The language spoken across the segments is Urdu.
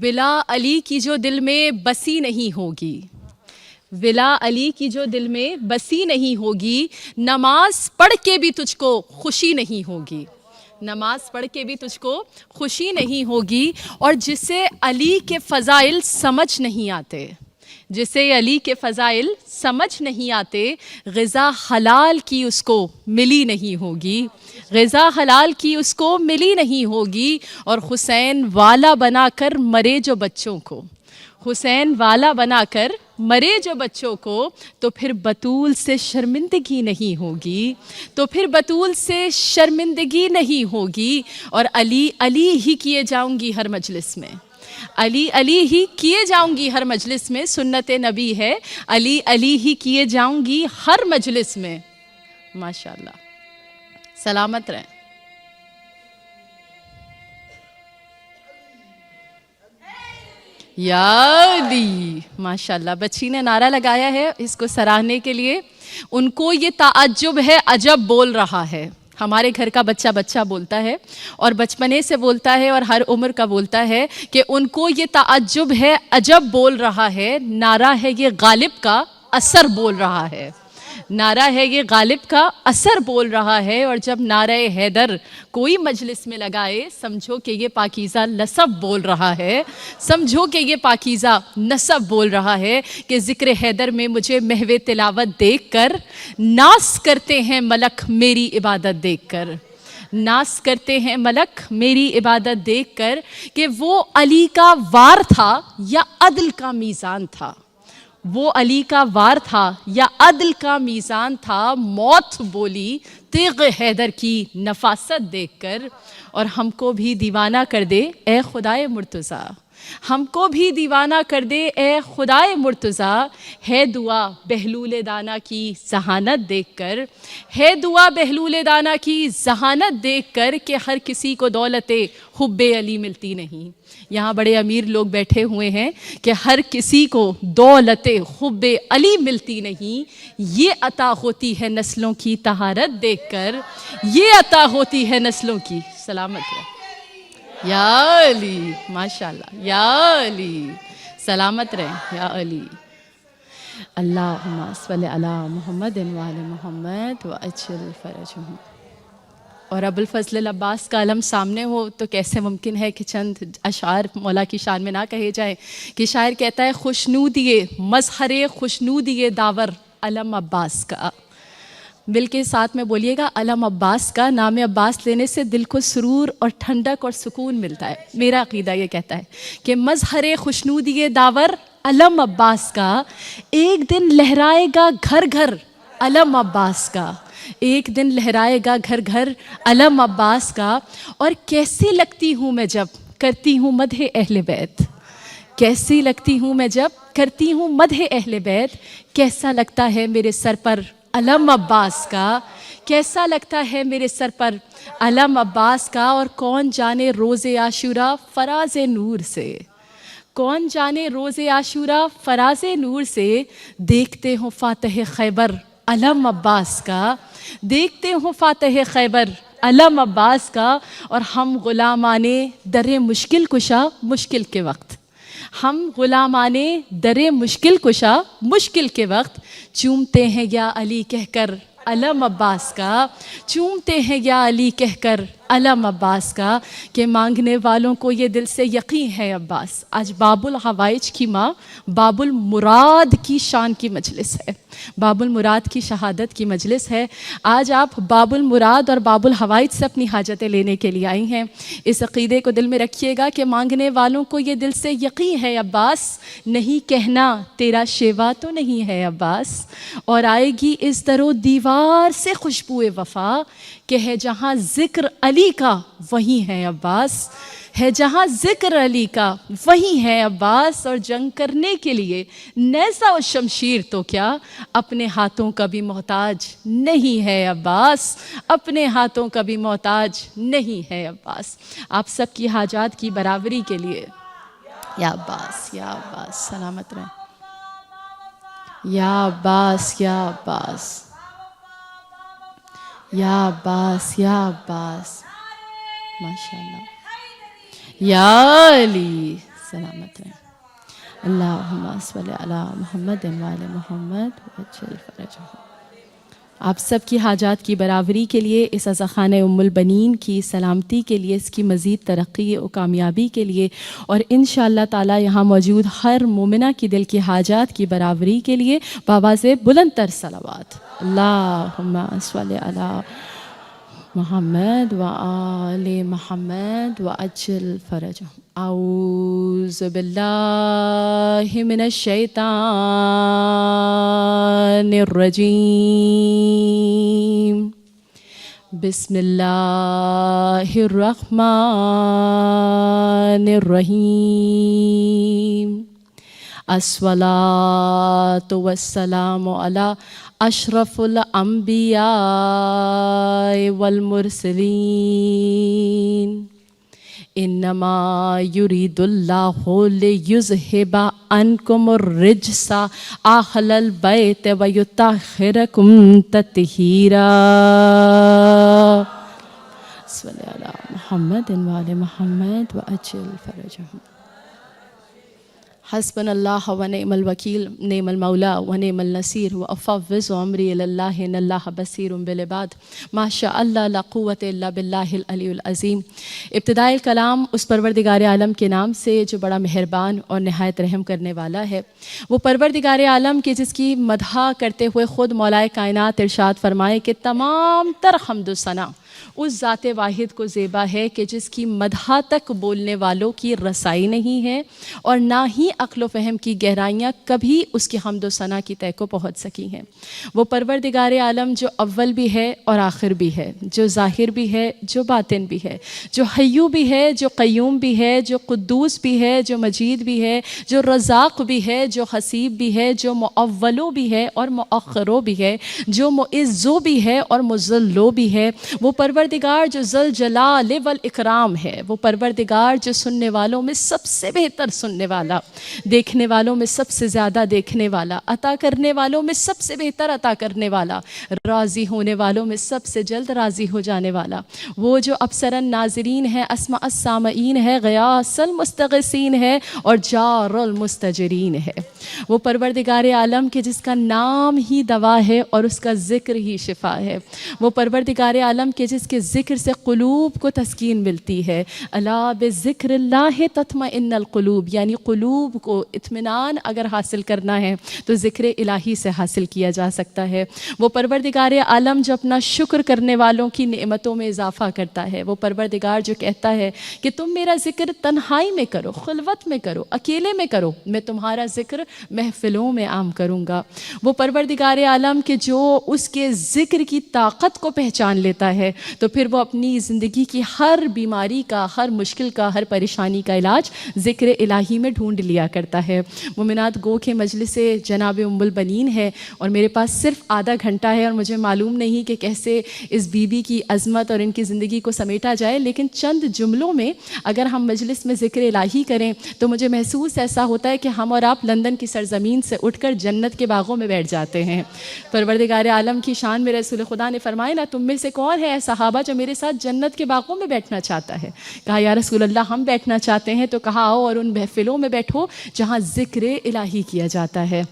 ولا علی کی جو دل میں بسی نہیں ہوگی، ولا علی کی جو دل میں بسی نہیں ہوگی، نماز پڑھ کے بھی تجھ کو خوشی نہیں ہوگی، نماز پڑھ کے بھی تجھ کو خوشی نہیں ہوگی۔ اور جسے علی کے فضائل سمجھ نہیں آتے، جسے علی کے فضائل سمجھ نہیں آتے، غذا حلال کی اس کو ملی نہیں ہوگی، غذا حلال کی اس کو ملی نہیں ہوگی۔ اور حسین والا بنا کر مرے جو بچوں کو، حسین والا بنا کر مرے جو بچوں کو، تو پھر بطول سے شرمندگی نہیں ہوگی، تو پھر بطول سے شرمندگی نہیں ہوگی۔ اور علی علی ہی کیے جاؤں گی ہر مجلس میں، علی علی ہی کیے جاؤں گی ہر مجلس میں، سنت نبی ہے علی علی ہی کیے جاؤں گی ہر مجلس میں۔ ماشاءاللہ، سلامت رہیں۔ یا علی، ماشاءاللہ، بچی نے نعرہ لگایا ہے اس کو سراہنے کے لیے۔ ان کو یہ تعجب ہے، عجب بول رہا ہے۔ ہمارے گھر کا بچہ بچہ بولتا ہے اور بچپنے سے بولتا ہے اور ہر عمر کا بولتا ہے کہ ان کو یہ تعجب ہے، عجب بول رہا ہے۔ نعرہ ہے یہ غالب کا، اثر بول رہا ہے، نعرہ ہے یہ غالب کا، اثر بول رہا ہے۔ اور جب نعرہ حیدر کوئی مجلس میں لگائے، سمجھو کہ یہ پاکیزہ نسب بول رہا ہے، سمجھو کہ یہ پاکیزہ نسب بول رہا ہے کہ ذکر حیدر میں مجھے محو تلاوت دیکھ کر ناز کرتے ہیں ملک میری عبادت دیکھ کر، ناز کرتے ہیں ملک میری عبادت دیکھ کر، کہ وہ علی کا وار تھا یا عدل کا میزان تھا، وہ علی کا وار تھا یا عدل کا میزان تھا۔ موت بولی تیغ حیدر کی نفاست دیکھ کر، اور ہم کو بھی دیوانہ کر دے اے خدائے مرتضیٰ، ہم کو بھی دیوانہ کر دے اے خدائے مرتضیٰ۔ ہے دعا بہلول دانا کی ذہانت دیکھ کر، ہے دعا بہلول دانا کی ذہانت دیکھ کر، کہ ہر کسی کو دولت حب علی ملتی نہیں۔ یہاں بڑے امیر لوگ بیٹھے ہوئے ہیں کہ ہر کسی کو دولت حب علی ملتی نہیں، یہ عطا ہوتی ہے نسلوں کی طہارت دیکھ کر، یہ عطا ہوتی ہے نسلوں کی، سلامت ہے۔ یا علی، ماشاءاللہ، یا علی، سلامت رہیں یا علی۔ اللہم صلی علی محمد وآل محمد وعجل فرجہم۔ اور ابوالفضل العباس کا علم سامنے ہو تو کیسے ممکن ہے کہ چند اشعار مولا کی شان میں نہ کہے جائیں، کہ شاعر کہتا ہے خوشنودیے مظہر خوشنودیے داور علم عباس کا۔ مل کے ساتھ میں بولیے گا، علم عباس کا، نام عباس لینے سے دل کو سرور اور ٹھنڈک اور سکون ملتا ہے۔ میرا عقیدہ یہ کہتا ہے کہ مظہر خوشنودی داور علم عباس کا، ایک دن لہرائے گا گھر گھر علم عباس کا، ایک دن لہرائے گا گھر گھر علم عباس کا۔ اور کیسی لگتی ہوں میں جب کرتی ہوں مدح اہل بیت، کیسی لگتی ہوں میں جب کرتی ہوں مدح اہل بیت، کیسا لگتا ہے میرے سر پر علم عباس کا، کیسا لگتا ہے میرے سر پر علم عباس کا۔ اور کون جانے روز عاشورہ فراز نور سے، کون جانے روز عاشورہ فراز نور سے، دیکھتے ہوں فاتح خیبر علم عباس کا، دیکھتے ہوں فاتح خیبر علم عباس کا۔ اور ہم غلامان در مشکل کشا مشکل کے وقت، ہم غلامان در مشکل کشا مشکل کے وقت، چومتے ہیں یا علی کہہ کر علم عباس کا، چومتے ہیں یا علی کہہ کر علم عباس کا، کہ مانگنے والوں کو یہ دل سے یقین ہے عباس۔ آج باب الحوائج کی ماں باب المراد کی شان کی مجلس ہے، باب المراد کی شہادت کی مجلس ہے۔ آج آپ باب المراد اور باب الحوائج سے اپنی حاجتیں لینے کے لیے آئی ہیں۔ اس عقیدے کو دل میں رکھیے گا کہ مانگنے والوں کو یہ دل سے یقین ہے عباس، نہیں کہنا تیرا شیوا تو نہیں ہے عباس، اور آئے گی اس در و دیوار سے خوشبو وفا، کہ ہے جہاں ذکر علی کا وہیں ہے عباس، ہے جہاں ذکر علی کا وہیں ہے عباس۔ اور جنگ کرنے کے لیے نیزہ و شمشیر تو کیا، اپنے ہاتھوں کا بھی محتاج نہیں ہے عباس، اپنے ہاتھوں کا بھی محتاج نہیں ہے عباس۔ آپ سب کی حاجات کی برابری کے لیے یا عباس، یا عباس، سلامت رہیں، یا عباس، یا عباس، یا عباس، یا عباس، ماشاءاللہ، یا علی، سلامت رہیں. اللہم صلی علی محمد وآل محمد وعجل فرجہم. آپ سب کی حاجات کی برابری کے لیے، اس عزاخانہ ام البنین کی سلامتی کے لیے، اس کی مزید ترقی و کامیابی کے لیے، اور انشاءاللہ تعالی یہاں موجود ہر مومنہ کی دل کی حاجات کی برابری کے لیے بابا سے بلند تر صلوات. اللہم صلی علی محمد وآل محمد وعجل فرجہم. اعوذ باللہ من الشیطان الرجیم. بسم اللہ الرحمن الرحیم. الصلاۃ والسلام علی اشرف الانبیاء والمرسلین. انما یرید اللہ لیذہب عنکم الرجس اہل البیت ویطہرکم تطہیرا. صلی علی محمد وآل محمد وعجل فرجہم. حسبنا اللہ ونعم الوکیل، نعم المولا ونعم النصیر، وافوض امری الی اللہ ان اللہ بصیر بالعباد. ما شاء اللہ لا قوۃ الا باللہ العلی العظیم. ابتداء کلام اس پروردگار عالم کے نام سے جو بڑا مہربان اور نہایت رحم کرنے والا ہے، وہ پروردگار عالم کے جس کی مدح کرتے ہوئے خود مولائے کائنات ارشاد فرمائے کہ تمام تر حمد و ثنا اس ذات واحد کو زیبا ہے کہ جس کی مدح تک بولنے والوں کی رسائی نہیں ہے، اور نہ ہی عقل و فہم کی گہرائیاں کبھی اس کی حمد و ثنا کی تہ کو پہنچ سکی ہیں. وہ پروردگار عالم جو اول بھی ہے اور آخر بھی ہے، جو ظاہر بھی ہے، جو باطن بھی ہے، جو حیو بھی ہے، جو قیوم بھی ہے، جو قدوس بھی ہے، جو مجید بھی ہے، جو رزاق بھی ہے، جو حسیب بھی ہے، جو مؤولو بھی ہے اور مؤخرو بھی ہے، جو معزو بھی ہے اور مذلو بھی ہے. وہ پروردگار جو ذل جلال والاکرام ہے، وہ پروردگار جو سننے والوں میں سب سے بہتر سننے والا، دیکھنے والوں میں سب سے زیادہ دیکھنے والا، عطا کرنے والوں میں سب سے بہتر عطا کرنے والا، راضی ہونے والوں میں سب سے جلد راضی ہو جانے والا، وہ جو ابصر الناظرین ہے، اسمع السامعین ہے، غیاث المستغیثین ہے اور جار المستجرین ہے. وہ پروردگار عالم کے جس کا نام ہی دوا ہے اور اس کا ذکر ہی شفا ہے. وہ پروردگار عالم کے جس کے ذکر سے قلوب کو تسکین ملتی ہے. الا بذکر اللہ تطمئن القلوب، یعنی قلوب کو اطمینان اگر حاصل کرنا ہے تو ذکر الہی سے حاصل کیا جا سکتا ہے. وہ پروردگار عالم جو اپنا شکر کرنے والوں کی نعمتوں میں اضافہ کرتا ہے. وہ پروردگار جو کہتا ہے کہ تم میرا ذکر تنہائی میں کرو، خلوت میں کرو، اکیلے میں کرو، میں تمہارا ذکر محفلوں میں عام کروں گا. وہ پروردگار عالم کے جو اس کے ذکر کی طاقت کو پہچان لیتا ہے تو پھر وہ اپنی زندگی کی ہر بیماری کا، ہر مشکل کا، ہر پریشانی کا علاج ذکر الہی میں ڈھونڈ لیا کرتا ہے. مومنات گو کے مجلس سے جناب ام البنین ہے اور میرے پاس صرف آدھا گھنٹہ ہے اور مجھے معلوم نہیں کہ کیسے اس بی بی کی عظمت اور ان کی زندگی کو سمیٹا جائے، لیکن چند جملوں میں اگر ہم مجلس میں ذکر الہی کریں تو مجھے محسوس ایسا ہوتا ہے کہ ہم اور آپ لندن کی سرزمین سے اٹھ کر جنت کے باغوں میں بیٹھ جاتے ہیں. پروردگار عالم کی شان میں رسول خدا نے فرمایا نا، تم میں سے کون ہے صحابہ جو میرے ساتھ جنت کے باغوں میں بیٹھنا چاہتا ہے؟ کہا یا رسول اللہ ہم بیٹھنا چاہتے ہیں. تو کہا آؤ اور ان محفلوں میں بیٹھو جہاں ذکر الہی کیا جاتا ہے.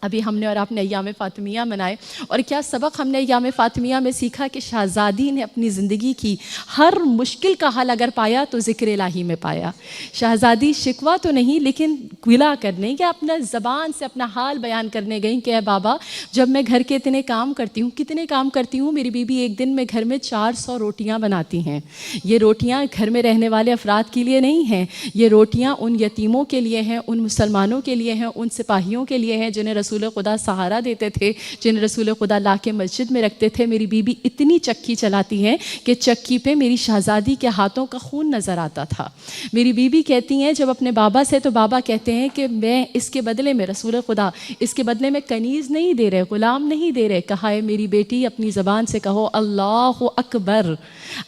ابھی ہم نے اور آپ نے ایام فاطمیہ منائے، اور کیا سبق ہم نے ایام فاطمیہ میں سیکھا کہ شہزادی نے اپنی زندگی کی ہر مشکل کا حل اگر پایا تو ذکر الہی میں پایا. شہزادی شکوہ تو نہیں لیکن گلا کرنے یا اپنا زبان سے اپنا حال بیان کرنے گئیں کہ اے بابا جب میں گھر کے اتنے کام کرتی ہوں، کتنے کام کرتی ہوں، میری بیوی ایک دن میں گھر میں 400 روٹیاں بناتی ہیں. یہ روٹیاں گھر میں رہنے والے افراد کے لیے نہیں ہیں، یہ روٹیاں ان یتیموں کے لیے ہیں، ان مسلمانوں کے لیے ہیں، ان سپاہیوں کے لیے ہیں جنہیں رسول خدا سہارا دیتے تھے، جن رسول خدا لا کے مسجد میں رکھتے تھے. میری بیوی اتنی چکی چلاتی ہیں کہ چکی پہ میری شہزادی کے ہاتھوں کا خون نظر آتا تھا. میری بیوی کہتی ہیں جب اپنے بابا سے، تو بابا کہتے سمجھتے ہیں کہ میں اس کے بدلے میں رسول خدا اس کے بدلے میں کنیز نہیں دے رہے, غلام نہیں دے رہے. کہا ہے میری بیٹی اپنی زبان سے کہو اللہ اکبر,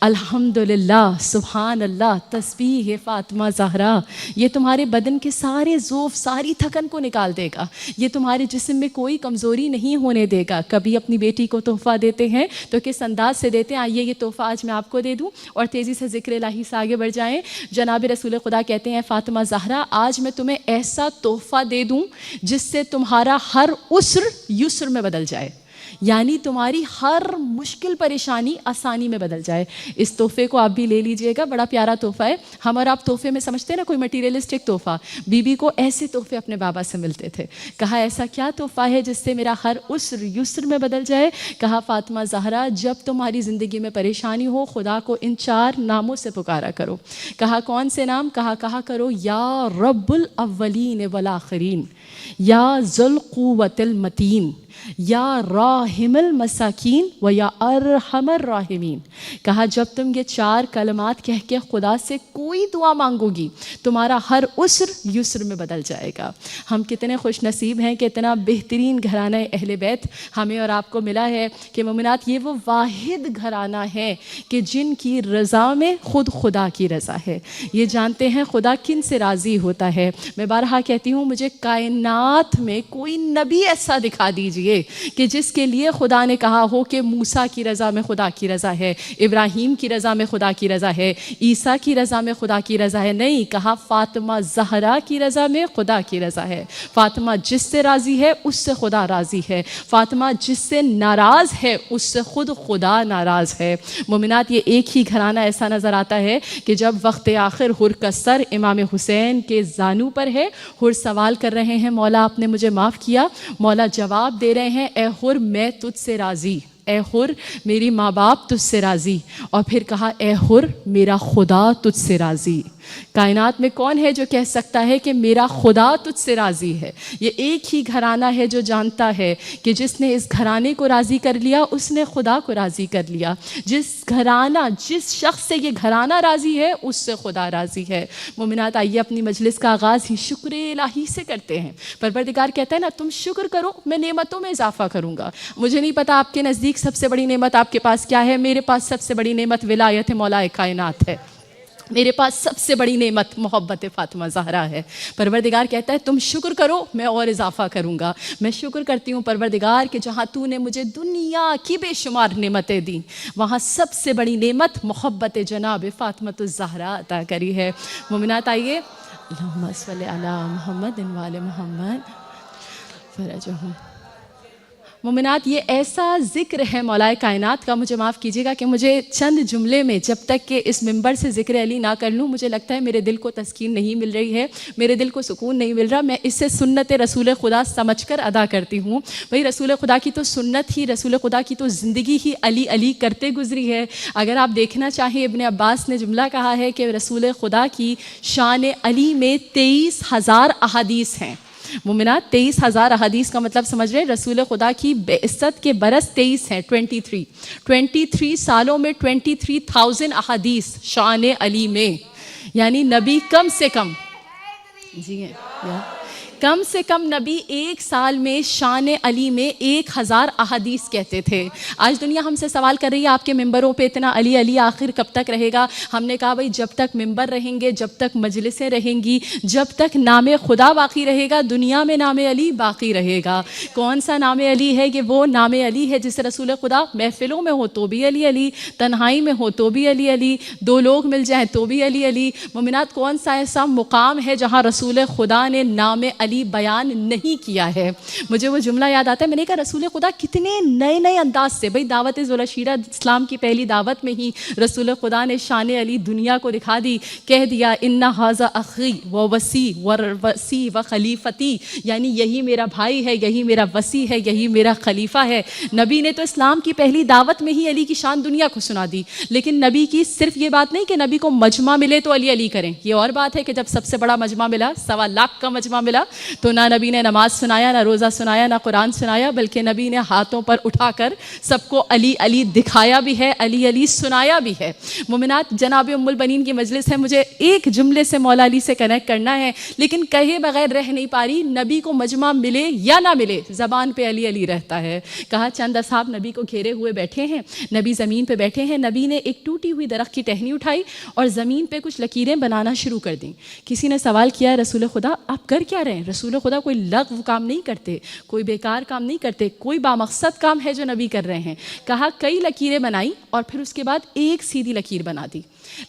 الحمدللہ, سبحان اللہ, تسبیح ہے فاطمہ زہرا. یہ تمہارے بدن کے سارے ذوف, ساری تھکن کو نکال دے گا. یہ تمہارے جسم میں کوئی کمزوری نہیں ہونے دے گا. کبھی اپنی بیٹی کو تحفہ دیتے ہیں تو کس انداز سے دیتے ہیں؟ آئیے یہ تحفہ آج میں آپ کو دے دوں اور تیزی سے ذکر الہی سے آگے بڑھ جائیں. جناب رسول خدا کہتے ہیں فاطمہ زہرا آج میں تمہیں ایسا تحفہ دے دوں جس سے تمہارا ہر عسر یسر میں بدل جائے, یعنی تمہاری ہر مشکل پریشانی آسانی میں بدل جائے. اس تحفے کو آپ بھی لے لیجئے گا, بڑا پیارا تحفہ ہے. ہم اور آپ تحفے میں سمجھتے ہیں نا کوئی مٹیریلسٹک تحفہ, بی بی کو ایسے تحفے اپنے بابا سے ملتے تھے. کہا ایسا کیا تحفہ ہے جس سے میرا ہر عسر یسر میں بدل جائے؟ کہا فاطمہ زہرا جب تمہاری زندگی میں پریشانی ہو خدا کو ان 4 ناموں سے پکارا کرو. کہا کون سے نام؟ کہا کرو یا رب الاولین والآخرین, یا ذو القوۃ المتین, یا راحم المساکین و یا ارحم الراحمین. کہا جب تم یہ 4 کلمات کہہ کے خدا سے کوئی دعا مانگو گی تمہارا ہر عسر یسر میں بدل جائے گا. ہم کتنے خوش نصیب ہیں کہ اتنا بہترین گھرانہ اہل بیت ہمیں اور آپ کو ملا ہے کہ مومنات یہ وہ واحد گھرانہ ہے کہ جن کی رضا میں خود خدا کی رضا ہے. یہ جانتے ہیں خدا کن سے راضی ہوتا ہے. میں بارہا کہتی ہوں مجھے کائنات میں کوئی نبی ایسا دکھا دیجیے کہ جس کے لیے خدا نے کہا ہو کہ موسیٰ کی رضا میں خدا کی رضا ہے, ابراہیم کی رضا میں خدا کی رضا ہے, عیسیٰ کی رضا میں خدا کی رضا ہے. نہیں, کہا فاطمہ زہرا کی رضا میں خدا کی رضا ہے. فاطمہ جس سے راضی ہے اس سے خدا راضی ہے. فاطمہ جس سے ناراض ہے اس سے خود خدا ناراض ہے. مومنات یہ ایک ہی گھرانہ ایسا نظر آتا ہے کہ جب وقت آخر حر کا سر امام حسین کے زانو پر ہے, حر سوال کر رہے ہیں مولا آپ نے مجھے معاف کیا, مولا جواب دے رہے ہیں اے حر میں تجھ سے راضی, اے حر میری ماں باپ تجھ سے راضی. اور پھر کہا اے حر میرا خدا تجھ سے راضی. کائنات میں کون ہے جو کہہ سکتا ہے کہ میرا خدا تجھ سے راضی ہے؟ یہ ایک ہی گھرانہ ہے جو جانتا ہے کہ جس نے اس گھرانے کو راضی کر لیا اس نے خدا کو راضی کر لیا. جس شخص سے یہ گھرانہ راضی ہے اس سے خدا راضی ہے. مومنات آئیے اپنی مجلس کا آغاز ہی شکر الہی سے کرتے ہیں. پروردگار کہتا ہے نا تم شکر کرو میں نعمتوں میں اضافہ کروں گا. مجھے نہیں پتا آپ کے نزدیک سب سے بڑی نعمت آپ کے پاس کیا ہے, میرے پاس سب سے بڑی نعمت ولایت مولا کائنات ہے. میرے پاس سب سے بڑی نعمت محبت فاطمہ زہرا ہے. پروردگار کہتا ہے تم شکر کرو میں اور اضافہ کروں گا. میں شکر کرتی ہوں پروردگار کہ جہاں تو نے مجھے دنیا کی بے شمار نعمتیں دیں وہاں سب سے بڑی نعمت محبت جناب فاطمہ الزہرا عطا کری ہے. مومنات آئیے اللہم صلی علی محمد و آل محمد فرجہم. مومنات یہ ایسا ذکر ہے مولا کائنات کا, مجھے معاف کیجیے گا کہ مجھے چند جملے میں جب تک کہ اس منبر سے ذکر علی نہ کر لوں مجھے لگتا ہے میرے دل کو تسکین نہیں مل رہی ہے, میرے دل کو سکون نہیں مل رہا. میں اس سے سنت رسول خدا سمجھ کر ادا کرتی ہوں. بھئی رسول خدا کی تو سنت ہی, رسول خدا کی تو زندگی ہی علی علی کرتے گزری ہے. اگر آپ دیکھنا چاہیں ابن عباس نے جملہ کہا ہے کہ رسول خدا کی شان علی میں 23,000 احادیث ہیں. مومنات 23,000 احادیث کا مطلب سمجھ رہے, رسول خدا کی بعثت کے برس 23 ہیں, 23 سالوں میں 23,000 احادیث شان علی میں. یعنی نبی کم سے کم کم سے کم نبی 1 سال میں شان علی میں 1,000 احادیث کہتے تھے. آج دنیا ہم سے سوال کر رہی ہے آپ کے ممبروں پہ اتنا علی علی آخر کب تک رہے گا؟ ہم نے کہا بھائی جب تک ممبر رہیں گے, جب تک مجلسیں رہیں گی, جب تک نام خدا باقی رہے گا دنیا میں نام علی باقی رہے گا. کون سا نام علی ہے؟ کہ وہ نام علی ہے جس رسول خدا محفلوں میں ہو تو بھی علی علی, تنہائی میں ہو تو بھی علی علی, 2 لوگ مل جائیں تو بھی علی علی. مومنات کون سا ایسا مقام ہے جہاں رسول خدا نے نام علی بیان نہیں کیا ہے؟ مجھے وہ جملہ یاد آتا ہے, میں نے کہا رسول خدا کتنے نئے انداز سے, بھئی دعوت ذوالعشیرہ اسلام کی پہلی دعوت میں ہی رسول خدا نے شان علی دنیا کو دکھا دی, کہہ دیا ان ھذا اخی و وصی و خلیفتی, یعنی یہی میرا بھائی ہے, یہی میرا وصی ہے, یہی میرا خلیفہ ہے. نبی نے تو اسلام کی پہلی دعوت میں ہی علی کی شان دنیا کو سنا دی. لیکن نبی کی صرف یہ بات نہیں کہ نبی کو مجمع ملے تو علی علی کریں, یہ اور بات ہے کہ جب سب سے بڑا مجمع ملا, 1.25 لاکھ کا مجمع ملا, تو نہ نبی نے نماز سنایا، نہ روزہ سنایا، نہ قرآن سنایا، بلکہ نبی نے ہاتھوں پر اٹھا کر سب کو علی علی دکھایا بھی ہے، علی علی سنایا بھی ہے۔ مومنات، جناب ام البنین کی مجلس ہے، مجھے ایک جملے سے مولا علی سے کنیکٹ کرنا ہے، لیکن کہے بغیر رہ نہیں پا رہی۔ نبی کو مجمع ملے یا نہ ملے، زبان پہ علی علی رہتا ہے۔ کہا چند اصحاب نبی کو گھیرے ہوئے بیٹھے ہیں، نبی زمین پہ بیٹھے ہیں، نبی نے ایک ٹوٹی ہوئی درخت کی ٹہنی اٹھائی اور زمین پہ کچھ لکیریں بنانا شروع کر دیں۔ کسی نے سوال کیا، رسول خدا آپ کر کیا رہے ہیں؟ رسول خدا کوئی لغو کام نہیں کرتے، کوئی بیکار کام نہیں کرتے، کوئی بامقصد کام ہے جو نبی کر رہے ہیں۔ کہا کئی لکیریں بنائی اور پھر اس کے بعد ایک سیدھی لکیر بنا دی۔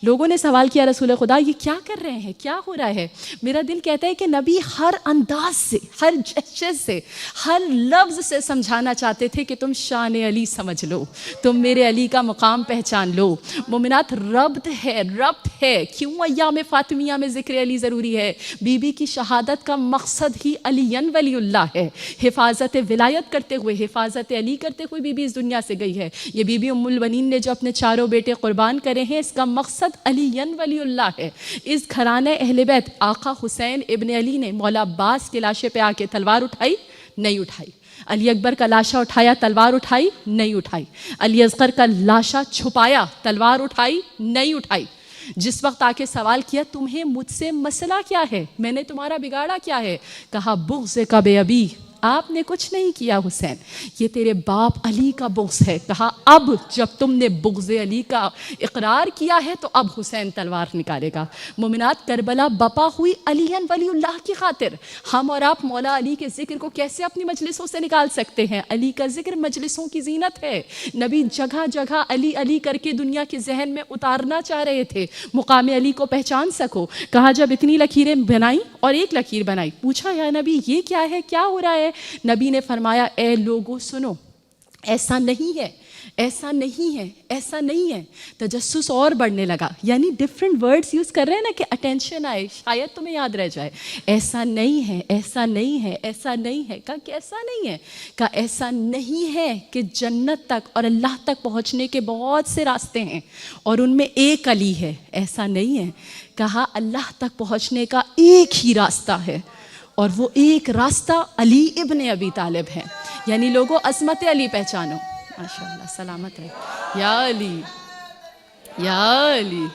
لوگوں نے سوال کیا، رسول خدا یہ کیا کر رہے ہیں، کیا ہو رہا ہے؟ میرا دل کہتا ہے کہ نبی ہر انداز سے، ہر جسچر سے، ہر لفظ سے سمجھانا چاہتے تھے کہ تم شان علی سمجھ لو، تم میرے علی کا مقام پہچان لو۔ مومنات، ربط ہے کیوں ایام فاطمیہ میں ذکر علی ضروری ہے؟ بی بی کی شہادت کا مقصد ہی علی ولی اللہ ہے۔ حفاظت ولایت کرتے ہوئے، حفاظت علی کرتے ہوئے بی بی اس دنیا سے گئی ہے۔ یہ بی بی ام البنین نے جو اپنے چاروں بیٹے قربان کرے ہیں، اس کا مقصد علی ولی اللہ ہے۔ اس گھرانے اہل بیت آقا حسین ابن علی نے مولا عباس کے لاشے پہ آ کے تلوار اٹھائی؟ نہیں اٹھائی۔ علی اکبر کا لاشا اٹھایا، تلوار اٹھائی؟ نہیں اٹھائی۔ علی اصغر کا لاشا چھپایا، تلوار اٹھائی؟ نہیں اٹھائی۔ جس وقت آ کے سوال کیا تمہیں مجھ سے مسئلہ کیا ہے، میں نے تمہارا بگاڑا کیا ہے؟ کہا بغض کا بے ابی، آپ نے کچھ نہیں کیا حسین، یہ تیرے باپ علی کا بغض ہے۔ کہا اب جب تم نے بغض علی کا اقرار کیا ہے تو اب حسین تلوار نکالے گا۔ مومنات، کربلا بپا ہوئی علی ولی اللہ کی خاطر۔ ہم اور آپ مولا علی کے ذکر کو کیسے اپنی مجلسوں سے نکال سکتے ہیں؟ علی کا ذکر مجلسوں کی زینت ہے۔ نبی جگہ جگہ علی علی کر کے دنیا کے ذہن میں اتارنا چاہ رہے تھے، مقام علی کو پہچان سکو۔ کہا جب اتنی لکیریں بنائی اور ایک لکیر بنائی، پوچھا یا نبی یہ کیا ہے، کیا ہو رہا ہے؟ نبی نے فرمایا اے لوگو سنو، ایسا نہیں ہے، ایسا نہیں ہے، ایسا نہیں ہے۔ تجسس اور بڑھنے لگا، یعنی ڈیفرنٹ ورڈز یوز کر رہے ہیں نا کہ اٹینشن آئے، شاید تمہیں یاد رہ جائے۔ ایسا نہیں ہے، ایسا نہیں ہے، ایسا نہیں ہے۔ کہا کیسا نہیں ہے؟ کہا ایسا نہیں ہے کہ جنت تک اور اللہ تک پہنچنے کے بہت سے راستے ہیں اور ان میں ایک علی ہے، ایسا نہیں ہے۔ کہا اللہ تک پہنچنے کا ایک ہی راستہ ہے اور وہ ایک راستہ علی ابن ابی طالب ہے۔ یعنی لوگوں عظمت علی پہچانو۔ ماشاءاللہ، سلامت رہے یا علی، یا علی،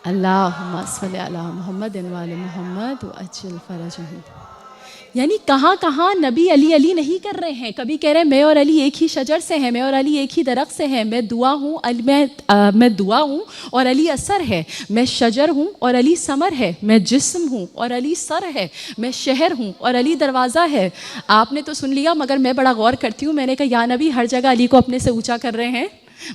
اللہم صلی علی محمد وآل محمد وعجل فرجہم۔ یعنی کہاں کہاں نبی علی علی نہیں کر رہے ہیں، کبھی کہہ رہے ہیں میں اور علی ایک ہی شجر سے ہیں، میں اور علی ایک ہی درخت سے ہیں، میں دعا ہوں، میں دعا ہوں اور علی اثر ہے، میں شجر ہوں اور علی ثمر ہے، میں جسم ہوں اور علی سر ہے، میں شہر ہوں اور علی دروازہ ہے۔ آپ نے تو سن لیا، مگر میں بڑا غور کرتی ہوں، میں نے کہا یا نبی ہر جگہ علی کو اپنے سے اونچا کر رہے ہیں؟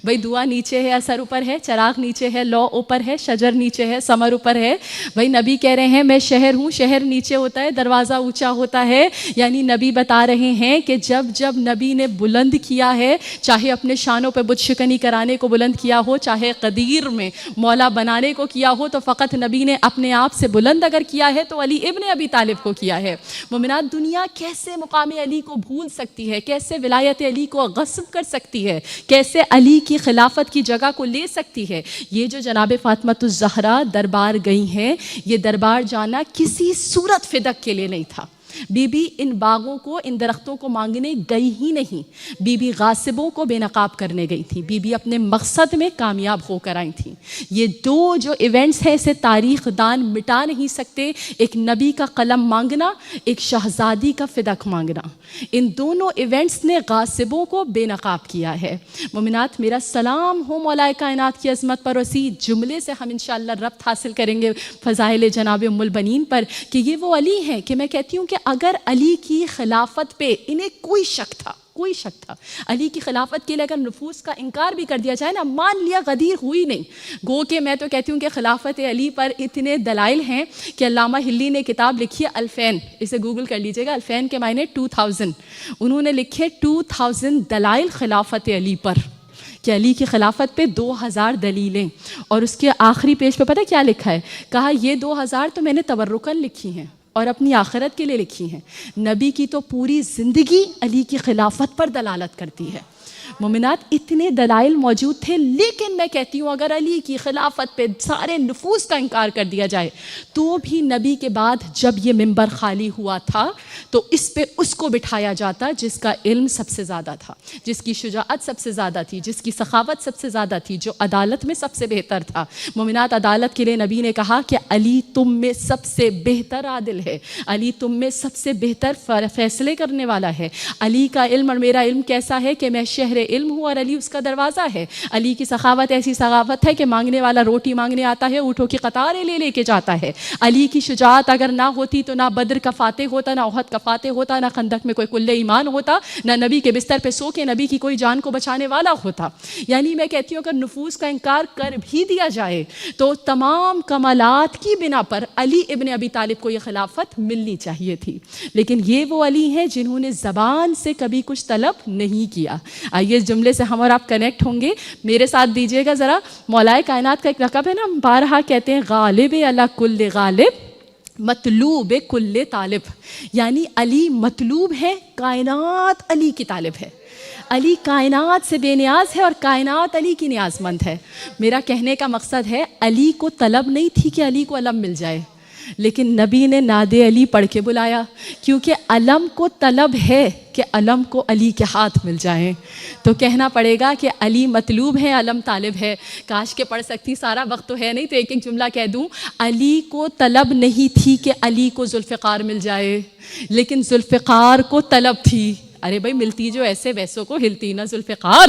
بھائی دعا نیچے ہے، اثر اوپر ہے، چراغ نیچے ہے، لو اوپر ہے، شجر نیچے ہے، ثمر اوپر ہے۔ بھائی نبی کہہ رہے ہیں میں شہر ہوں، شہر نیچے ہوتا ہے، دروازہ اونچا ہوتا ہے۔ یعنی نبی بتا رہے ہیں کہ جب جب نبی نے بلند کیا ہے، چاہے اپنے شانوں پہ بت شکنی کرانے کو بلند کیا ہو، چاہے قدیر میں مولا بنانے کو کیا ہو، تو فقط نبی نے اپنے آپ سے بلند اگر کیا ہے تو علی ابن ابی طالب کو کیا ہے۔ مومنات، دنیا کیسے مقام علی کو بھول سکتی ہے، کیسے ولایت علی کو غصب کر سکتی ہے، کیسے علی کی خلافت کی جگہ کو لے سکتی ہے؟ یہ جو جناب فاطمۃ الزہرا دربار گئی ہیں، یہ دربار جانا کسی صورت فدق کے لیے نہیں تھا۔ بی بی ان باغوں کو، ان درختوں کو مانگنے گئی ہی نہیں، بی بی غاصبوں کو بے نقاب کرنے گئی تھی، بی بی اپنے مقصد میں کامیاب ہو کر آئی تھیں۔ یہ دو جو ایونٹس ہیں اسے تاریخ دان مٹا نہیں سکتے، ایک نبی کا قلم مانگنا، ایک شہزادی کا فدق مانگنا۔ ان دونوں ایونٹس نے غاصبوں کو بے نقاب کیا ہے۔ مومنات، میرا سلام ہو مولا کائنات کی عظمت پر، اسی جملے سے ہم انشاءاللہ ربط حاصل کریں گے فضائل جناب ام البنین پر، کہ یہ وہ علی ہیں کہ میں کہتی ہوں کہ اگر علی کی خلافت پہ انہیں کوئی شک تھا، کوئی شک تھا، علی کی خلافت کے لیے اگر نفوس کا انکار بھی کر دیا جائے نا، مان لیا غدیر ہوئی نہیں، گو کہ میں تو کہتی ہوں کہ خلافت علی پر اتنے دلائل ہیں کہ علامہ ہلی نے کتاب لکھی ہے الفین، اسے گوگل کر لیجئے گا، الفین کے معنی 2000، انہوں نے لکھے 2000 دلائل خلافت علی پر، کہ علی کی خلافت پہ 2000 دلیلیں، اور اس کے آخری پیج پہ پتہ کیا لکھا ہے؟ کہا یہ 2000 تو میں نے تبرکاً لکھی ہیں اور اپنی آخرت کے لیے لکھی ہیں، نبی کی تو پوری زندگی علی کی خلافت پر دلالت کرتی ہے۔ مومنات اتنے دلائل موجود تھے، لیکن میں کہتی ہوں اگر علی کی خلافت پہ سارے نفوس کا انکار کر دیا جائے تو بھی نبی کے بعد جب یہ منبر خالی ہوا تھا تو اس پہ اس کو بٹھایا جاتا جس کا علم سب سے زیادہ تھا، جس کی شجاعت سب سے زیادہ تھی، جس کی سخاوت سب سے زیادہ تھی، جو عدالت میں سب سے بہتر تھا۔ مومنات عدالت کے لیے نبی نے کہا کہ علی تم میں سب سے بہتر عادل ہے، علی تم میں سب سے بہتر فیصلے کرنے والا ہے، علی کا علم اور میرا علم کیسا ہے کہ میں شہر علم ہوں اور علی اس کا دروازہ ہے، علی کی سخاوت ایسی سخاوت ہے کہ مانگنے والا روٹی مانگنے آتا ہے اونٹوں کی قطاریں لے کے جاتا ہے، علی کی شجاعت اگر نہ ہوتی تو نہ بدر کا فاتح ہوتا، نہ احد کا فاتح ہوتا، نہ خندق میں کوئی کل ایمان ہوتا، نہ نبی کے بستر پہ سو کے نبی کی کوئی جان کو بچانے والا ہوتا۔ یعنی میں کہتی ہوں اگر نفوس کا انکار کر بھی دیا جائے تو تمام کمالات کی بنا پر علی ابن ابی طالب کو یہ خلافت ملنی چاہیے تھی، لیکن یہ وہ علی ہیں جنہوں نے زبان سے کبھی کچھ طلب نہیں کیا۔ آئیے اس جملے سے ہم اور آپ کنیکٹ ہوں گے، میرے ساتھ دیجیے گا ذرا۔ مولا کائنات کا ایک لقب ہے نا، بارہا کہتے ہیں غالب علی کل غالب مطلوب کل طالب، یعنی علی مطلوب ہے، کائنات علی کی طالب ہے، علی کائنات سے بے نیاز ہے اور کائنات علی کی نیاز مند ہے۔ میرا کہنے کا مقصد ہے علی کو طلب نہیں تھی کہ علی کو علم مل جائے، لیکن نبی نے ناد علی پڑھ کے بلایا، کیونکہ علم کو طلب ہے کہ علم کو علی کے ہاتھ مل جائیں، تو کہنا پڑے گا کہ علی مطلوب ہے، علم طالب ہے۔ کاش کے پڑھ سکتی، سارا وقت تو ہے نہیں تو ایک ایک جملہ کہہ دوں۔ علی کو طلب نہیں تھی کہ علی کو ذوالفقار مل جائے، لیکن ذوالفقار کو طلب تھی۔ ارے بھائی ملتی جو ایسے ویسوں کو ہلتی نہ ذوالفقار،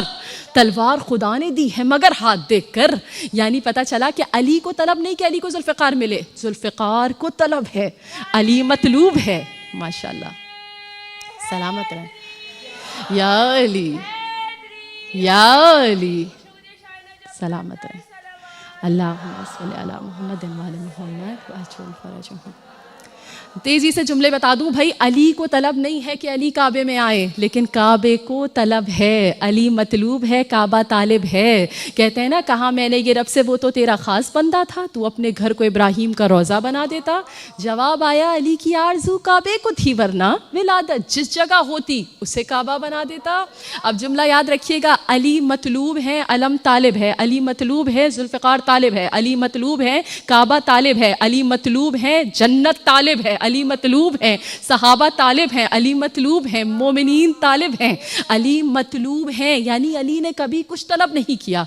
تلوار خدا نے دی ہے مگر ہاتھ دیکھ کر، یعنی پتہ چلا کہ علی کو طلب نہیں کہ علی کو ذوالفقار ملے، ذوالفقار کو طلب ہے، علی مطلوب ہے۔ ماشاءاللہ، سلامت رہے یا علی، یا علی، سلامت رہے۔ اللہم صلی علی محمد و علی محمد وعجل فرجہم۔ تیزی سے جملے بتا دوں بھائی، علی کو طلب نہیں ہے کہ علی کعبے میں آئے، لیکن کعبے کو طلب ہے، علی مطلوب ہے، کعبہ طالب ہے۔ کہتے ہیں نا کہا میں نے یہ رب سے وہ تو تیرا خاص بندہ تھا، تو اپنے گھر کو ابراہیم کا روضہ بنا دیتا۔ جواب آیا علی کی آرزو کعبے کو تھی، ورنہ ولادت جس جگہ ہوتی اسے کعبہ بنا دیتا۔ اب جملہ یاد رکھیے گا، علی مطلوب ہے، علم طالب ہے، علی مطلوب ہے، ذوالفقار طالب ہے، علی مطلوب ہے، کعبہ طالب ہے، علی مطلوب ہے، جنت طالب ہے، علی مطلوب ہیں، صحابہ طالب ہیں، علی مطلوب ہیں، مومنین طالب ہیں، علی مطلوب ہیں۔ یعنی علی نے کبھی کچھ طلب نہیں کیا،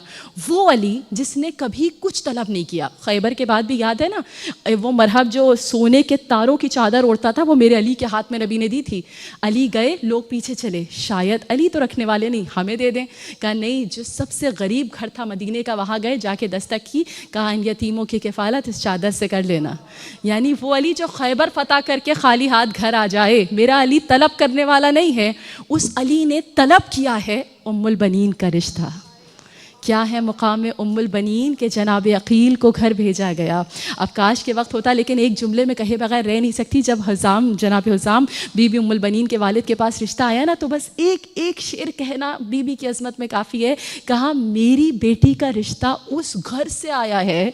وہ علی جس نے کبھی کچھ طلب نہیں کیا۔ خیبر کے بعد بھی یاد ہے نا وہ مرحب جو سونے کے تاروں کی چادر اوڑھتا تھا، وہ میرے علی کے ہاتھ میں نبی نے دی تھی۔ علی گئے، لوگ پیچھے چلے، شاید علی تو رکھنے والے نہیں، ہمیں دے دیں۔ کہا نہیں، جو سب سے غریب گھر تھا مدینے کا وہاں گئے، جا کے دستک کی، کہا ان یتیموں کی کفالت اس چادر سے کر لینا۔ یعنی وہ علی جو خیبر فتح کر کے خالی ہاتھ گھر آ جائے، میرا علی طلب کرنے والا نہیں ہے، اس علی نے طلب کیا ہے ام البنین کا رشتہ۔ کیا ہے مقام ام البنین کہ جناب عقیل کو گھر بھیجا گیا۔ اب کاش کے وقت ہوتا، لیکن ایک جملے میں کہے بغیر رہ نہیں سکتی۔ جب جناب حزام بی بی ام البنین کے والد کے پاس رشتہ آیا نا، تو بس ایک شعر کہنا بی بی کی عظمت میں کافی ہے۔ کہا میری بیٹی کا رشتہ اس گھر سے آیا ہے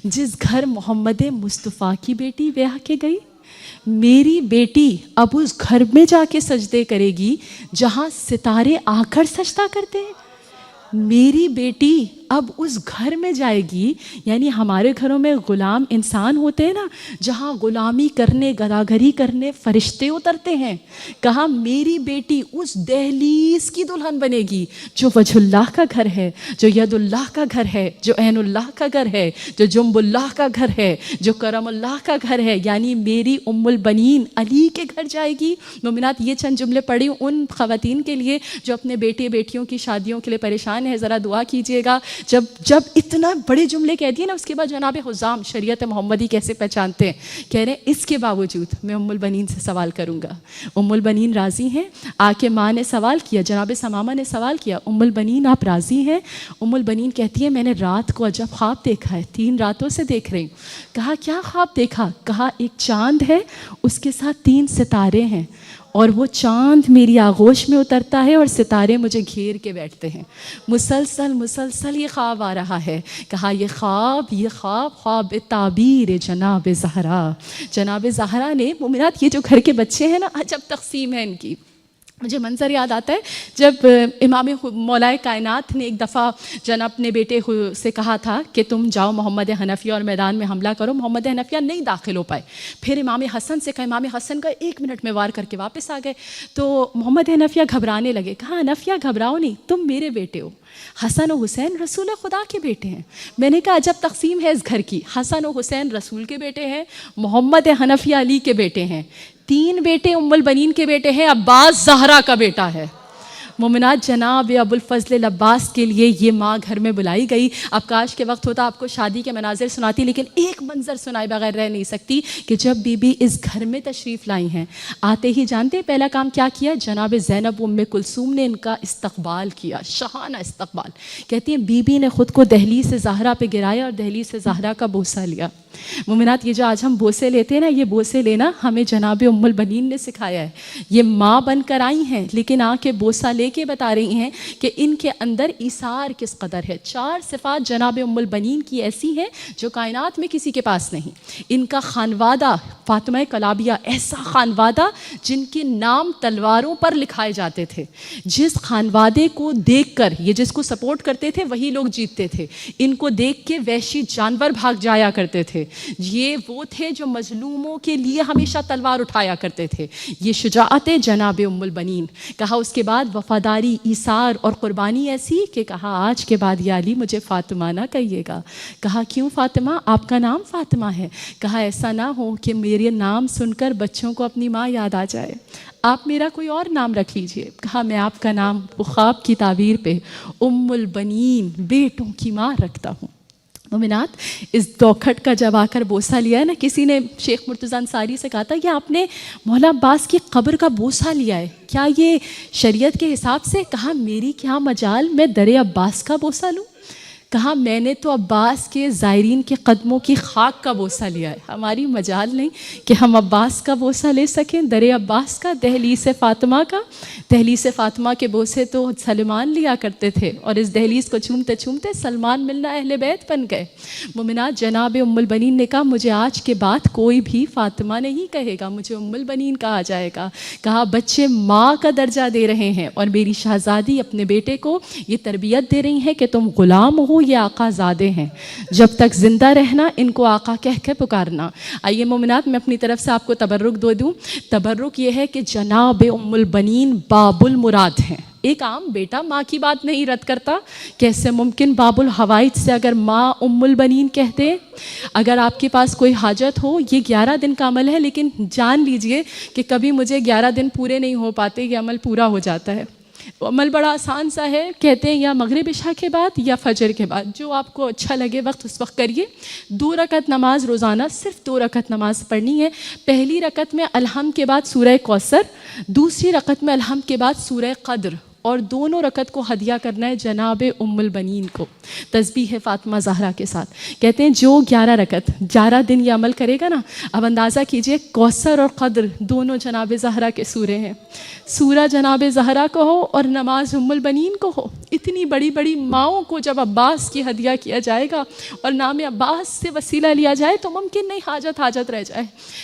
جس گھر محمد مصطفیٰ کی بیٹی بیاہ کے گئی۔ میری بیٹی اب اس گھر میں جا کے سجدے کرے گی جہاں ستارے آ کر سجدہ کرتے ہیں۔ میری بیٹی اب اس گھر میں جائے گی، یعنی ہمارے گھروں میں غلام انسان ہوتے ہیں نا، جہاں غلامی کرنے، گداگری کرنے فرشتے اترتے ہیں۔ کہا میری بیٹی اس دہلیز کی دلہن بنے گی جو وجہ اللہ کا گھر ہے، جو ید اللہ کا گھر ہے، جو عین اللہ کا گھر ہے، جو جنب اللہ کا گھر ہے، جو کرم اللہ کا گھر ہے۔ یعنی میری ام البنین علی کے گھر جائے گی۔ مومنات، یہ چند جملے پڑھی ان خواتین کے لیے جو اپنے بیٹے بیٹیوں کی شادیوں کے لیے پریشان ہے، ذرا دعا کیجیے گا۔ جب اتنا بڑے جملے کہہ دیے نا، اس کے بعد جناب حزام شریعت محمدی کیسے پہچانتے ہیں، کہہ رہے ہیں اس کے باوجود میں ام البنین سے سوال کروں گا۔ ام البنین راضی ہیں؟ آ کے ماں نے سوال کیا، جناب سمامہ نے سوال کیا، ام البنین آپ راضی ہیں؟ ام البنین کہتی ہے میں نے رات کو عجب خواب دیکھا ہے، 3 راتوں سے دیکھ رہی ہوں۔ کہا کیا خواب دیکھا؟ کہا ایک چاند ہے، اس کے ساتھ 3 ستارے ہیں، اور وہ چاند میری آغوش میں اترتا ہے اور ستارے مجھے گھیر کے بیٹھتے ہیں۔ مسلسل یہ خواب آ رہا ہے۔ کہا یہ خواب تعبیر جناب زہرا۔ جناب زہرا نے، مومنات یہ جو گھر کے بچے ہیں نا، عجب تقسیم ہے ان کی۔ مجھے منظر یاد آتا ہے جب امام مولائے کائنات نے ایک دفعہ جناب اپنے بیٹے سے کہا تھا کہ تم جاؤ محمد حنفیہ اور میدان میں حملہ کرو. محمد حنفیہ نہیں داخل ہو پائے. پھر امام حسن سے کہا, امام حسن کا 1 منٹ میں وار کر کے واپس آ گئے. تو محمد حنفیہ گھبرانے لگے. کہا حنفیہ گھبراؤ نہیں, تم میرے بیٹے ہو. حسن و حسین رسول خدا کے بیٹے ہیں. میں نے کہا عجب تقسیم ہے اس گھر کی. حسن و حسین رسول کے بیٹے ہیں, محمد حنفیہ علی کے بیٹے ہیں, 3 بیٹے ام البنین کے بیٹے ہیں, عباس زہرا کا بیٹا ہے. مومنات, جناب ابو الفضل عباس کے لیے یہ ماں گھر میں بلائی گئی. اب کاش کے وقت ہوتا آپ کو شادی کے مناظر سناتی, لیکن ایک منظر سنائے بغیر رہ نہیں سکتی کہ جب بی بی اس گھر میں تشریف لائی ہیں, آتے ہی جانتے پہلا کام کیا کیا؟ جناب زینب ام کلثوم نے ان کا استقبال کیا, شاہانہ استقبال. کہتی ہیں بی بی نے خود کو دہلیز زہرا پہ گرایا اور دہلیز زہرا کا بوسہ لیا. مومنات, یہ جو آج ہم بوسے لیتے ہیں نا, یہ بوسے لینا ہمیں جناب ام البنین نے سکھایا ہے. یہ ماں بن کر آئی ہیں لیکن آ کے بوسہ لے کے بتا رہی ہیں کہ ان کے اندر ایثار کس قدر ہے. 4 صفات جناب ام البنین کی ایسی ہیں جو کائنات میں کسی کے پاس نہیں. ان کا خانوادہ فاطمہ کلابیہ, ایسا خانوادہ جن کے نام تلواروں پر لکھائے جاتے تھے. جس خانوادے کو دیکھ کر یہ جس کو سپورٹ کرتے تھے وہی لوگ جیتتے تھے. ان کو دیکھ کے وحشی جانور بھاگ جایا کرتے تھے. یہ وہ تھے جو مظلوموں کے لیے ہمیشہ تلوار اٹھایا کرتے تھے. یہ شجاعت جناب ام البنین. کہا اس کے بعد وفاداری, ایثار اور قربانی ایسی کہ کہا آج کے بعد یا علی مجھے فاطمہ نہ کہیے گا. کہا کیوں فاطمہ, آپ کا نام فاطمہ ہے. کہا ایسا نہ ہو کہ میرے نام سن کر بچوں کو اپنی ماں یاد آ جائے, آپ میرا کوئی اور نام رکھ لیجئے. کہا میں آپ کا نام خواب کی تعبیر پہ ام البنین, بیٹوں کی ماں رکھتا ہوں. مومنات, اس دوکھٹ کا جب آ کر بوسہ لیا ہے نا, کسی نے شیخ مرتضیٰ انصاری سے کہا تھا کہ آپ نے مولا عباس کی قبر کا بوسہ لیا ہے, کیا یہ شریعت کے حساب سے؟ کہا میری کیا مجال, میں در عباس کا بوسہ لوں. کہا میں نے تو عباس کے زائرین کے قدموں کی خاک کا بوسہ لیا ہے, ہماری مجال نہیں کہ ہم عباس کا بوسہ لے سکیں, در عباس کا, دہلیز فاطمہ کا. دہلیز فاطمہ کے بوسے تو سلمان لیا کرتے تھے اور اس دہلیز کو چومتے چومتے سلمان ملنا اہل بیت بن گئے. مومنات, جناب ام البنین نے کہا مجھے آج کے بعد کوئی بھی فاطمہ نہیں کہے گا, مجھے ام البنین کہا جائے گا. کہا بچے ماں کا درجہ دے رہے ہیں اور میری شہزادی اپنے بیٹے کو یہ تربیت دے رہی ہیں کہ تم غلام ہو, یہ آقا زادے ہیں, جب تک زندہ رہنا ان کو آقا کہہ کے پکارنا. آئیے مومنات, میں اپنی طرف سے آپ کو تبرک دے دوں. تبرک یہ ہے کہ جناب ام البنین باب المراد ہیں. ایک عام بیٹا ماں کی بات نہیں رد کرتا, کیسے ممکن باب الحوائج سے اگر ماں ام البنین کہتے. اگر آپ کے پاس کوئی حاجت ہو, یہ 11 دن کا عمل ہے, لیکن جان لیجئے کہ کبھی مجھے 11 دن پورے نہیں ہو پاتے, یہ عمل پورا ہو جاتا ہے. عمل بڑا آسان سا ہے, کہتے ہیں یا مغرب عشاء کے بعد یا فجر کے بعد, جو آپ کو اچھا لگے وقت اس وقت کریے. 2 رکعت نماز روزانہ, صرف 2 رکعت نماز پڑھنی ہے. پہلی رکعت میں الحمد کے بعد سورہ کوثر, دوسری رکعت میں الحمد کے بعد سورہ قدر, اور دونوں رکعت کو ہدیہ کرنا ہے جناب ام البنین کو تسبیح فاطمہ زہرا کے ساتھ. کہتے ہیں جو 11 رکعت 11 دن یہ عمل کرے گا نا, اب اندازہ کیجئے کوثر اور قدر دونوں جناب زہرا کے سورے ہیں. سورہ جناب زہرا کو ہو اور نماز ام البنین کو ہو. اتنی بڑی بڑی ماؤں کو جب عباس کی ہدیہ کیا جائے گا اور نام عباس سے وسیلہ لیا جائے تو ممکن نہیں حاجت رہ جائے.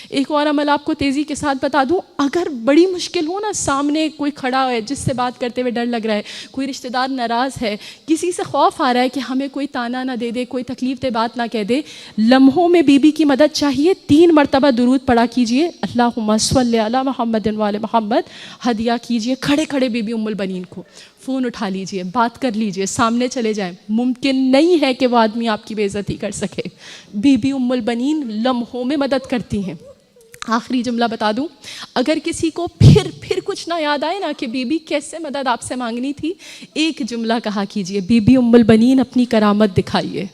ایک اور عمل آپ کو تیزی کے ساتھ بتا دوں, اگر بڑی مشکل ہو نا, سامنے کوئی کھڑا ہے جس سے بات کرتے ہوئے ڈر لگ رہا ہے, کوئی رشتہ دار ناراض ہے, کسی سے خوف آ رہا ہے کہ ہمیں کوئی تانا نہ دے دے, کوئی تکلیف دہ بات نہ کہہ دے, لمحوں میں بی بی کی مدد چاہیے. 3 مرتبہ درود پڑھا کیجئے, اللہم صلی علی محمد و علی محمد, ہدیہ کیجئے. کھڑے کھڑے بی بی ام البنین کو فون اٹھا لیجئے, بات کر لیجئے, سامنے چلے جائیں. ممکن نہیں ہے کہ وہ آدمی آپ کی بے عزتی کر سکے. بی بی ام البنین لمحوں میں مدد کرتی ہیں. آخری جملہ بتا دوں, اگر کسی کو پھر کچھ نہ یاد آئے نا کہ بی بی کیسے مدد آپ سے مانگنی تھی, ایک جملہ کہا کیجئے, بی بی ام البنین اپنی کرامت دکھائیے.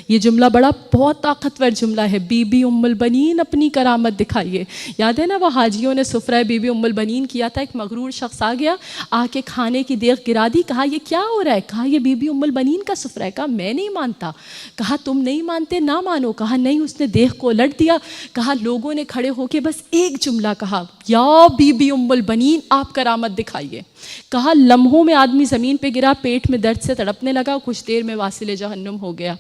یہ جملہ بہت طاقتور جملہ ہے, بی بی ام البنین اپنی کرامت دکھائیے. یاد ہے نا وہ حاجیوں نے سفرہ بی بی ام البنین کیا تھا, ایک مغرور شخص آ گیا, آ کے کھانے کی دیگ گرا دی. کہا یہ کیا ہو رہا ہے؟ کہا یہ بی بی ام البنین کا سفرہ ہے. کہا میں نہیں مانتا. کہا تم نہیں مانتے, نہ مانو. کہا نہیں. اس نے دیگ کو الٹ دیا. کہا لوگوں نے کھڑے ہو کے بس ایک جملہ کہا, یا بی بی ام البنین آپ کرامت دکھائیے. کہا لمحوں میں آدمی زمین پہ گرا, پیٹ میں درد سے تڑپنے لگا, کچھ دیر میں واصل جہنم ہو گیا.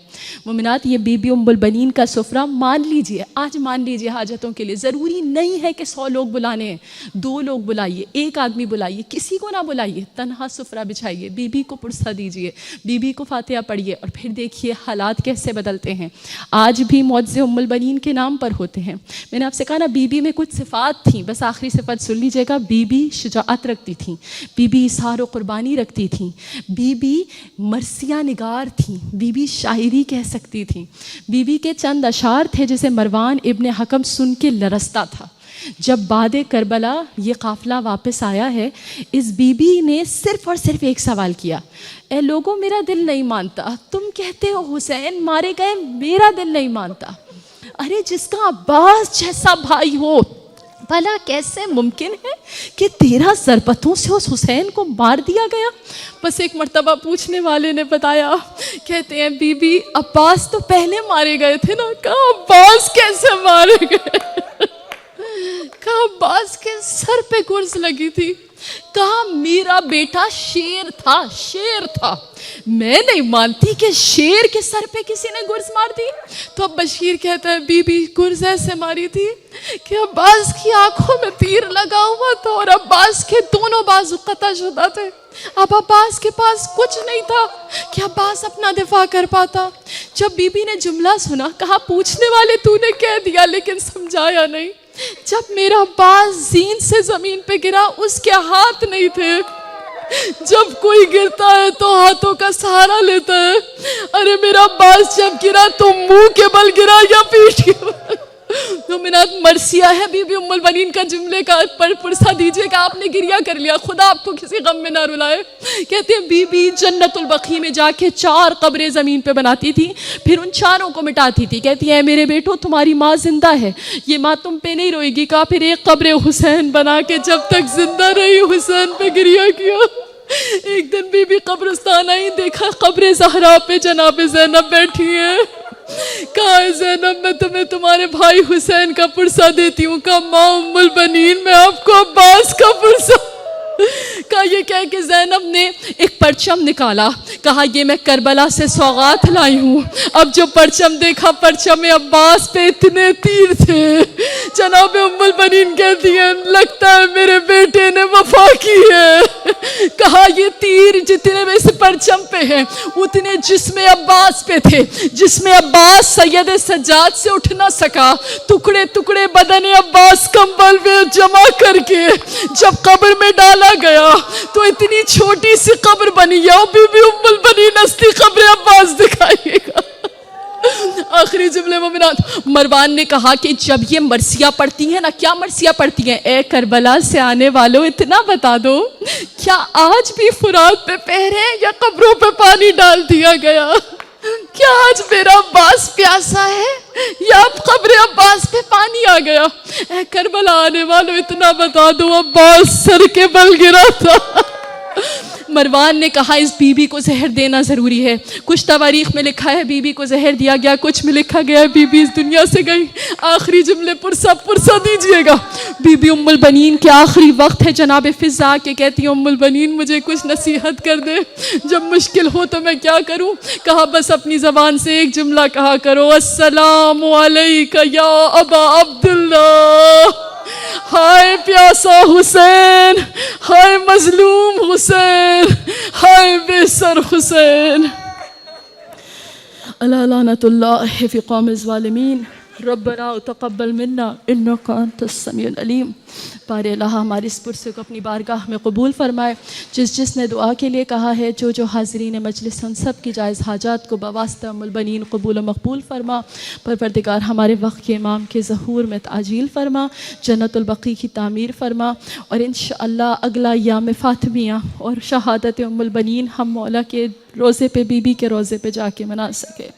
مومنات یہ بی بی ام البنین کا سفرہ مان لیجئے، آج مان لیجئے حاجتوں کے لیے، ضروری نہیں ہے کہ 100 لوگ بلانے ہیں، 2 لوگ بلائیے، 1 آدمی بلائیے، کسی کو نہ بلائیے، تنہا سفرہ بچھائیے، بی بی کو پرسہ دیجئے، بی بی کو فاتحہ پڑھیے، اور پھر دیکھیے حالات کیسے بدلتے ہیں۔ آج بھی معجزے ام البنین کے نام پر ہوتے ہیں۔ میں نے آپ سے کہا نا بی بی میں کچھ صفات تھیں، بس آخری صفت سن لیجئے گا، بی بی شجاعت رکھتی تھیں، بی بی اظہار و قربانی رکھتی تھیں، بی بی مرثیہ نگار تھیں، بی بی شاعری کہہ سکتی تھیں، بی بی کے چند اشعار تھے جسے مروان ابن حکم سن کے لرزتا تھا۔ جب بعد کربلا یہ قافلہ واپس آیا ہے، اس بی بی نے صرف اور صرف ایک سوال کیا، اے لوگوں میرا دل نہیں مانتا، تم کہتے ہو حسین مارے گئے، میرا دل نہیں مانتا۔ ارے جس کا عباس جیسا بھائی ہو، بھلا کیسے ممکن ہے کہ 13 ضربتوں سے اس حسین کو مار دیا گیا؟ بس ایک مرتبہ پوچھنے والے نے بتایا، کہتے ہیں بی بی عباس تو پہلے مارے گئے تھے نا۔ کہا عباس کیسے مارے گئے؟ کہا عباس کے سر پہ گرز لگی تھی۔ کہا میرا بیٹا شیر تھا، شیر تھا، میں نہیں مانتی کہ شیر کے سر پہ کسی نے گرز مار دی۔ تو اب بشیر کہتا ہے بی بی گرز ایسے ماری تھی کہ عباس کی آنکھوں میں تیر لگا ہوا تھا اور عباس کے دونوں بازو قطع شدہ تھے۔ اب عباس کے پاس کچھ نہیں تھا کہ عباس اپنا دفاع کر پاتا۔ جب بی بی نے جملہ سنا، کہا پوچھنے والے تو نے کہہ دیا لیکن سمجھایا نہیں۔ جب میرا عباس زین سے زمین پہ گرا، اس کے ہاتھ نہیں تھے۔ جب کوئی گرتا ہے تو ہاتھوں کا سہارا لیتا ہے، ارے میرا عباس جب گرا تو منہ کے بل گرا یا پیٹھ کے بل؟ مومنات مرثیہ ہے بی بی ام البنین کا جملے کا پرسہ دیجئے کہ آپ نے گریہ کر لیا، خدا آپ کو کسی غم میں نہ رلائے۔ کہتے ہیں بی بی جنت البقیع میں جا کے 4 قبریں زمین پہ بناتی تھی، پھر ان 4 کو مٹاتی تھی۔ کہتی ہے میرے بیٹو تمہاری ماں زندہ ہے، یہ ماں تم پہ نہیں روئے گی۔ کہا پھر ایک قبر حسین بنا کے جب تک زندہ رہی حسین پہ گریہ کیا۔ ایک دن بی بی قبرستان آئی، دیکھا قبر زہرا پہ جناب زینب بیٹھی ہیں۔ کہا زینب میں تمہیں تمہارے بھائی حسین کا پرسہ دیتی ہوں۔ کہا ماں ام البنین میں آپ کو عباس کا پرسہ۔ کہا یہ کہہ کہ زینب نے ایک پرچم نکالا، کہا یہ میں کربلا سے سوغات لائی ہوں۔ اب جو پرچم دیکھا، پرچم میں عباس پہ اتنے تیر تھے۔ جناب ام البنین کہتی ہیں لگتا ہے میرے بیٹے نے وفا کی ہے۔ کہا یہ تیر جتنے میں اس پرچم پہ ہیں اتنے جسم عباس پہ تھے، جس میں عباس سید سجاد سے اٹھ نہ سکا۔ ٹکڑے ٹکڑے بدن عباس کمبل میں جمع کر کے جب قبر میں ڈالا گیا تو اتنی چھوٹی سی قبر بنی ہے۔ بی بی ام البنین اصلی قبر عباس دکھائیے گا۔ آخری جملے مومنات، مروان نے کہا کہ جب یہ مرثیہ پڑھتی ہیں نا، کیا مرثیہ پڑھتی ہیں؟ اے کربلا سے آنے والوں اتنا بتا دو، کیا آج بھی فرات پہ پہرے یا قبروں پہ پانی ڈال دیا گیا؟ کیا آج میرا عباس پیاسا ہے یا اب قبر عباس پہ پانی آ گیا؟ اے کربلا آنے والوں اتنا بتا دو، عباس سر کے بل گرا تھا۔ مروان نے کہا اس بی بی کو زہر دینا ضروری ہے۔ کچھ تواریخ میں لکھا ہے بی بی کو زہر دیا گیا، کچھ میں لکھا گیا ہے بی بی اس دنیا سے گئی۔ آخری جملے پرسہ دیجئے گا۔ بی بی ام البنین کے آخری وقت ہے، جناب فضا کے کہتی ہیں ام البنین مجھے کچھ نصیحت کر دے، جب مشکل ہو تو میں کیا کروں؟ کہا بس اپنی زبان سے ایک جملہ کہا کرو، السلام علیک یا ابا عبداللہ۔ ہائے پیاسا حسین، ہائے مظلوم حسین، ہائے بے سر حسین۔ الا لعنت اللہ فی قوم الظالمین، ربنا تقبل منا انک انت السمیع العلیم۔ بار الہ ہماری اس پرسے کو اپنی بارگاہ میں قبول فرمائے۔ جس نے دعا کے لیے کہا ہے، جو حاضرین مجلس ان سب کی جائز حاجات کو بواسطہ ام البنین قبول و مقبول فرما۔ پروردگار ہمارے وقت کے امام کے ظہور میں تعجیل فرما، جنت البقیع کی تعمیر فرما، اور انشاءاللہ اگلا ایام فاطمیہ اور شہادت ام البنین ہم مولا کے روزے پہ، بی بی کے روزے پہ جا کے منا سکے۔